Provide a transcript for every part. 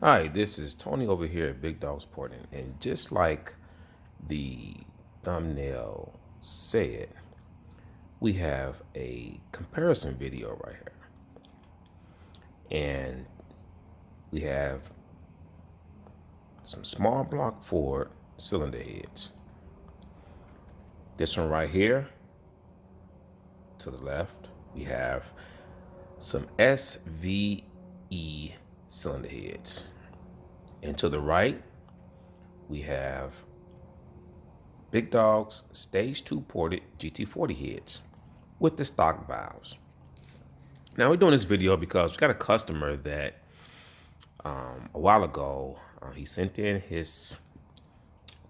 Hi, this is Tony over here at Bigdogs Porting, and just like the thumbnail said, we have a comparison video right here. And we have some small block Ford cylinder heads. This one right here, to the left, we have some SVE cylinder heads. And to the right, we have Bigdogs Stage 2 Ported Gt40 heads with the stock valves. Now we're doing this video because we got a customer that a while ago, he sent in his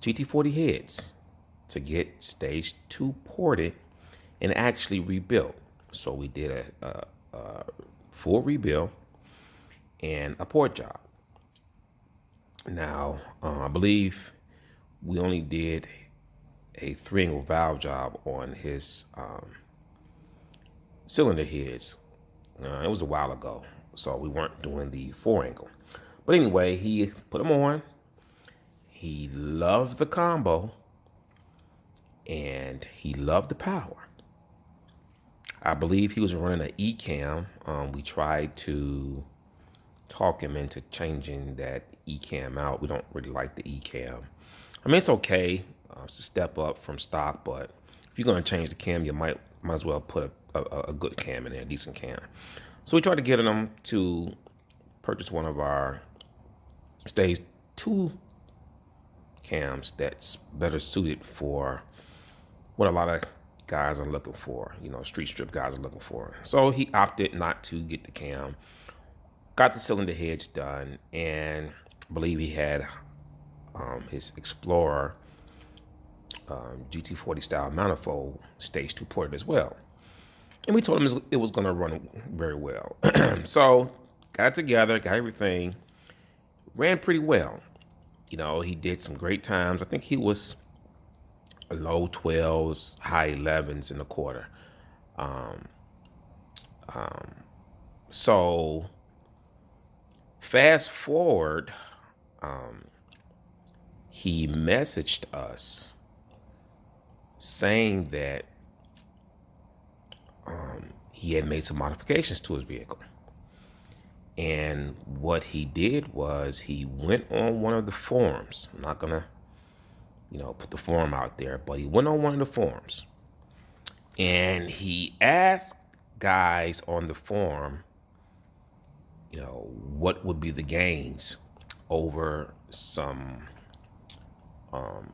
GT40 heads to get Stage 2 ported and actually rebuilt. So we did a full rebuild and a port job. Now, I believe we only did a 3-angle valve job on his cylinder heads. It was a while ago, so we weren't doing the 4-angle. But anyway, he put them on. He loved the combo, and he loved the power. I believe he was running an E-cam. We tried to talk him into changing that E-cam out. We don't really like the E-cam. I mean, it's okay. It's a step up from stock, but if you're going to change the cam, you might as well put a good cam in there, a decent cam. So we tried to get him to purchase one of our Stage 2 cams that's better suited for what a lot of guys are looking for, you know, street strip guys are looking for. So he opted not to get the cam, got the cylinder heads done, and I believe he had his Explorer GT40 style manifold Stage 2 ported as well. And we told him it was going to run very well. So got it together, got everything, ran pretty well. You know, he did some great times. I think he was low 12s, high 11s in the quarter. So fast forward, he messaged us saying that he had made some modifications to his vehicle. And what he did was he went on one of the forums. I'm not gonna, put the forum out there, but he went on one of the forums and he asked guys on the forum, what would be the gains over some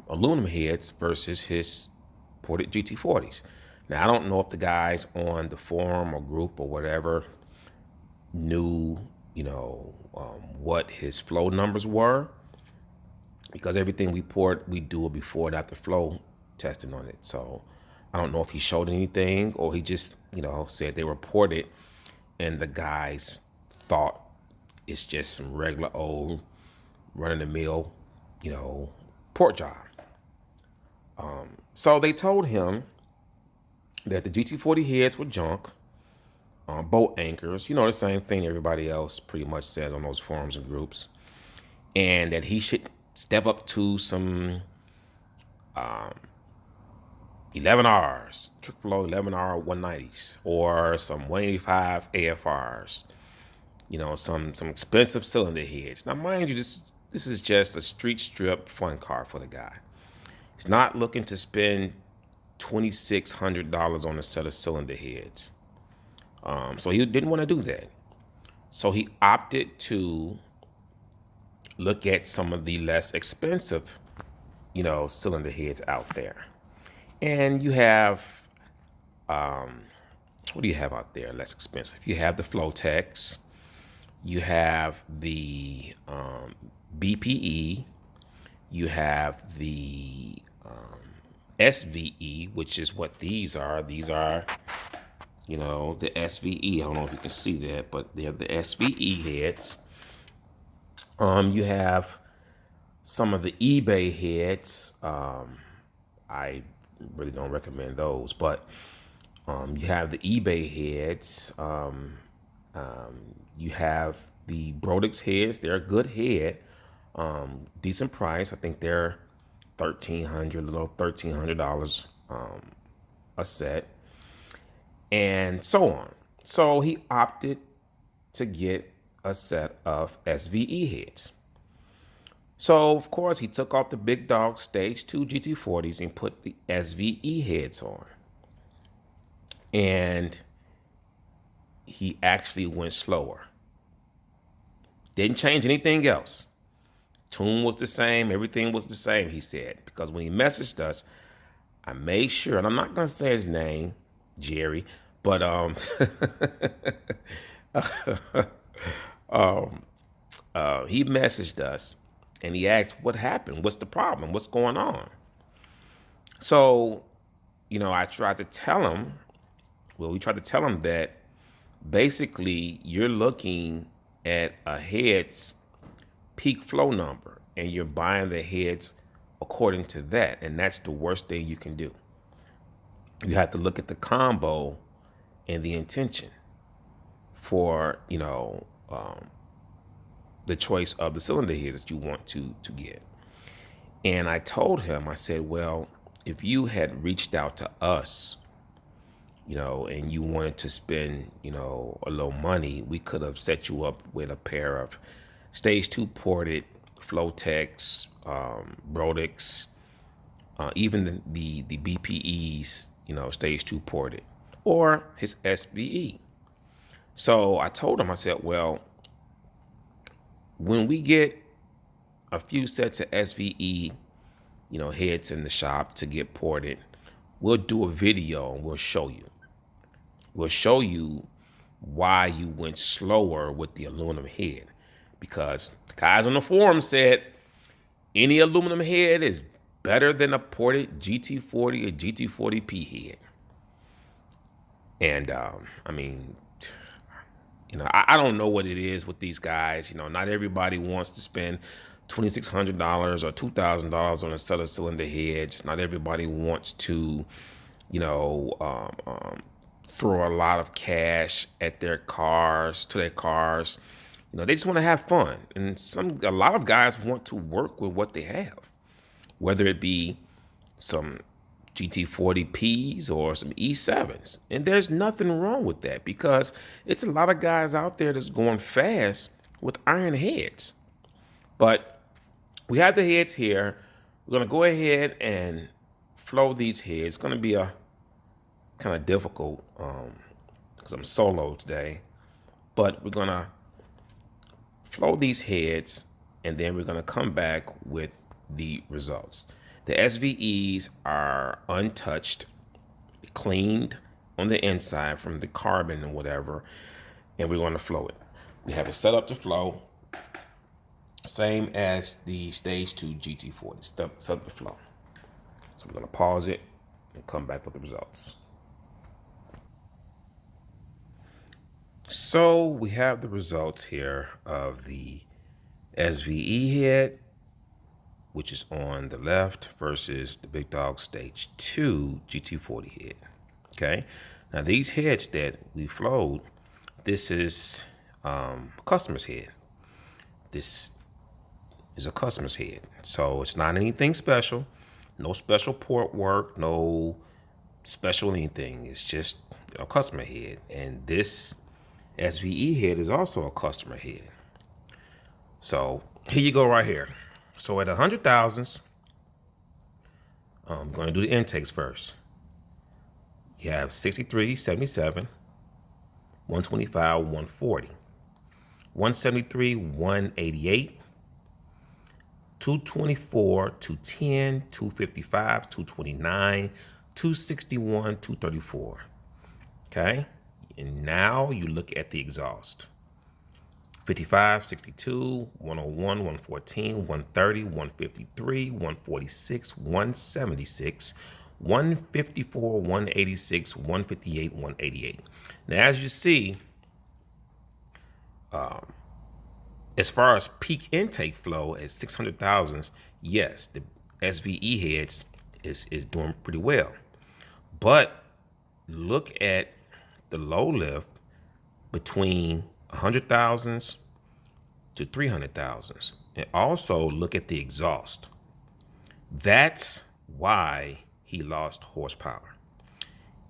aluminum heads versus his ported GT40s. Now, I don't know if the guys on the forum or group or whatever knew, what his flow numbers were, because everything we port, we do a before and after flow testing on it. So I don't know if he showed anything or he just, said they were ported and the guys thought it's just some regular old run-of-the-mill, port job. So they told him that the GT40 heads were junk, boat anchors, the same thing everybody else pretty much says on those forums and groups, and that he should step up to some 11Rs, trick flow 11R 190s, or some 185 AFRs, some expensive cylinder heads. Now, mind you, this is just a street strip fun car for the guy. He's not looking to spend $2,600 on a set of cylinder heads. So he didn't want to do that. So he opted to look at some of the less expensive, cylinder heads out there. And you have, what do you have out there less expensive? You have the Flotex. You have the BPE. You have the SVE, which is what these are. These are, the SVE. I don't know if you can see that, but they're the SVE heads. You have some of the eBay heads. I really don't recommend those, but you have the eBay heads. You have the Brodix heads. They're a good head, decent price. I think they're $1,300 a set, and so on. So he opted to get a set of SVE heads. So of course he took off the Bigdogs Stage 2 GT40s and put the SVE heads on. And he actually went slower. Didn't change anything else. Tune was the same. Everything was the same, he said. Because when he messaged us, I made sure, and I'm not going to say his name, Jerry, but he messaged us and he asked, what happened? What's the problem? What's going on? So, I tried to tell him, we tried to tell him that basically you're looking at a head's peak flow number and you're buying the heads according to that. And that's the worst thing you can do. You have to look at the combo and the intention for, the choice of the cylinder heads that you want to get. And I told him, I said, well, if you had reached out to us, and you wanted to spend, a little money, we could have set you up with a pair of Stage 2 ported Flowtex, Brodix, even the BPEs, Stage 2 ported, or his SVE. So I told him, I said, well, when we get a few sets of SVE, heads in the shop to get ported, we'll do a video and we'll show you. We'll show you why you went slower with the aluminum head. Because the guys on the forum said any aluminum head is better than a Ported Gt40 or Gt40P head. And I don't know what it is with these guys. Not everybody wants to spend $2,600 or $2,000 on a set of cylinder heads. Not everybody wants to, throw a lot of cash at their cars. They just want to have fun. And a lot of guys want to work with what they have, whether it be some GT40Ps or some E7s. And there's nothing wrong with that because it's a lot of guys out there that's going fast with iron heads. But we have the heads here. We're going to go ahead and flow these heads. It's going to be a kind of difficult because I'm solo today. But we're going to flow these heads and then we're going to come back with the results. The SVEs are untouched, cleaned on the inside from the carbon and whatever, and we're going to flow it. We have it set up to flow, same as the Stage 2 GT40, set up to flow. So we're going to pause it and come back with the results. So we have the results here of the SVE head, which is on the left, versus the Bigdogs Stage 2 GT40 head. Okay, now these heads that we flowed, this is a customer's head. This is a customer's head, so it's not anything special, no special port work, no special anything. It's just a customer head, and this SVE head is also a customer head. So here you go right here. So at 100,000s, I'm going to do the intakes first. You have 63, 77, 125, 140, 173, 188, 224, 210, 255, 229, 261, 234. Okay? And now you look at the exhaust. 55, 62, 101, 114, 130, 153, 146, 176, 154, 186, 158, 188. Now, as you see, as far as peak intake flow at 600,000s, yes, the SVE heads is doing pretty well. But look at the low lift between 100,000s to 300,000s. And also look at the exhaust. That's why he lost horsepower.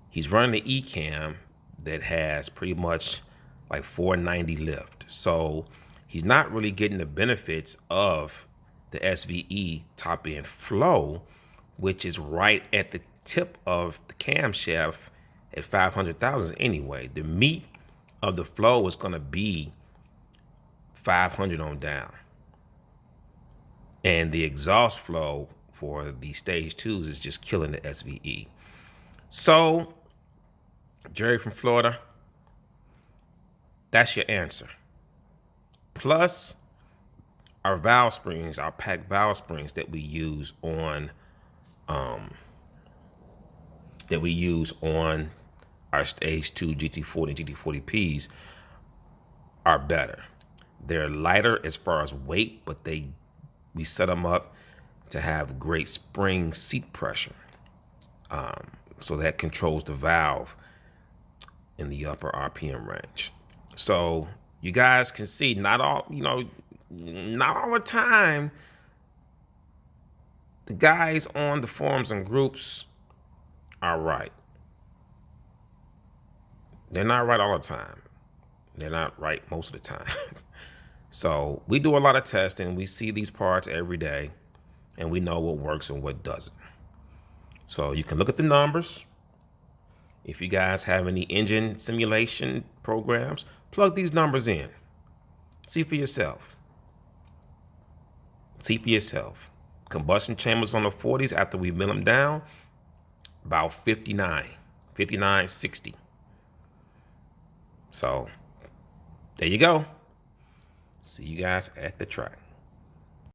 He's running the E-cam that has pretty much like 490 lift. So he's not really getting the benefits of the SVE top end flow, which is right at the tip of the camshaft at 500,000 anyway. The meat of the flow is going to be 500 on down. And the exhaust flow for the stage 2s is just killing the SVE. So, Jerry from Florida, that's your answer. Plus, our valve springs, our pack valve springs that we use on our stage 2 GT40 and GT40Ps are better. They're lighter as far as weight, but we set them up to have great spring seat pressure. So that controls the valve in the upper RPM range. So you guys can see not all the time the guys on the forums and groups are right. They're not right all the time. They're not right most of the time. So we do a lot of testing. We see these parts every day and we know what works and what doesn't. So you can look at the numbers. If you guys have any engine simulation programs, plug these numbers in. See for yourself. See for yourself. Combustion chambers on the 40s after we mill them down, about 59, 60. So there you go. See you guys at the track.